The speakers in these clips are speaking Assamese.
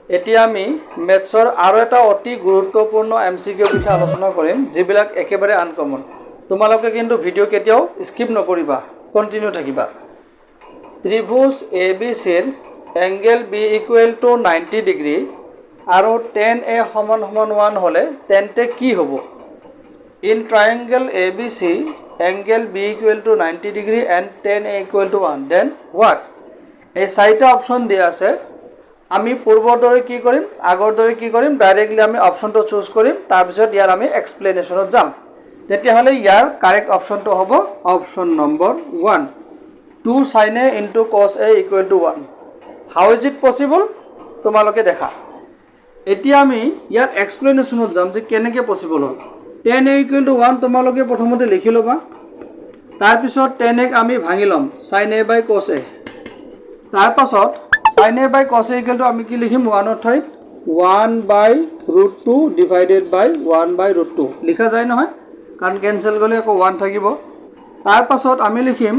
এতিয়া আমি মেথছৰ আৰু এটা অতি গুৰুত্বপূৰ্ণ এমচিকিউ বিষয়ে আলোচনা কৰিম যিবিলাক একেবাৰে আনকমন তোমালোকে কিন্তু ভিডিও কেতিয়াও স্কিপ নকৰিবা কন্টিনিউ থাকিবা ত্ৰিভুজ ABCৰ এংগেল B = 90 ডিগ্ৰী আৰু tan A = 1 হলে তেন্তে কি হ'ব in triangle ABC angle B = 90 degree and tan A = 1 then what এই চাৰিটা অপচন দিয়া আছে আমি পূৰ্বৰ দৰে কি কৰিম আগৰ দৰে কি কৰিম ডাইৰেক্টলি আমি অপচনটো চুজ কৰিম তাৰ পিছত ইয়াৰ আমি এক্সপ্লেনেশনত যাম তেতিয়া হলে ইয়াৰ কাৰেক্ট অপচনটো হ'ব option number 1 2 sin A into cos A = 1 how is it possible তোমালোকে দেখা এতিয়া আমি ইয়াৰ এক্সপ্লেনেশনত যাম যে কেনেকৈ পসিবল হয় tan A = 1 তোমালোকে প্ৰথমতে লিখি লবা তাৰ পিছত tan A আমি ভাঙি লম sin A by cos A তাৰ পাছত sin A by cos A = আমি কি লিখিম 1 ৰ ঠাইত 1/√2 divided by 1/√2 লিখা যায় নহয় কাৰণ ক্যান্সেল গলে আকৌ 1 থাকিব তাৰ পাছত আমি লিখিম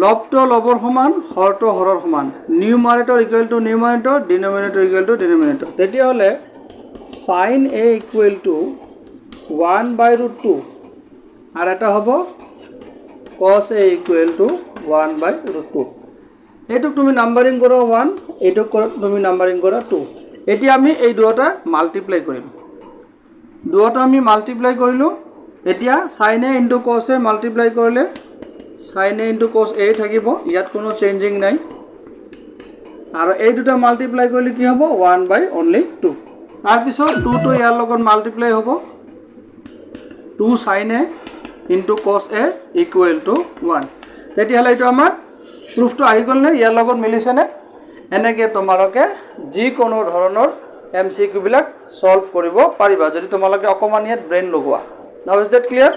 লবটো লবৰ সমান হৰটো হৰৰ সমান নিউমাৰেটৰ = নিউমাৰেটৰ ডিনোমিনেটৰ = ডিনোমিনেটৰ তেতিয়া হলে sin A = 1/√2 আর এটা হ'ব cos A = 1/√2 এটুক তুমি নাম্বারিং করো 1 এটুক তুমি নাম্বারিং করো 2 এটি আমি এই দুটা মাল্টিপ্লাই কৰিম দুটা আমি মাল্টিপ্লাই কৰিলো এতিয়া sin A * cos A multiply কৰিলে sin A * cos A থাকিব ইয়াত কোনো চেঞ্জিং নাই আৰু এই দুটা মাল্টিপ্লাই কৰিলে কি হ'ব 1/2 তাৰ পিছত 2 টো ইয়াৰ লগত মাল্টিপ্লাই হ'ব 2 sin A * cos A = 1 তেতিয়া হলে এটা আমাৰ প্ৰুফটো আহি গল নে ইয়াৰ লগত মিলিছে নে এনেকে তোমালোকে যি কোনো ধৰণৰ এমসিকিউ বিলাক সলভ কৰিব পাৰিবা যদি তোমালোকে অকমান ইয়াত ব্ৰেইন লগোৱা নাও ইজ দ্যাট ক্লিয়াৰ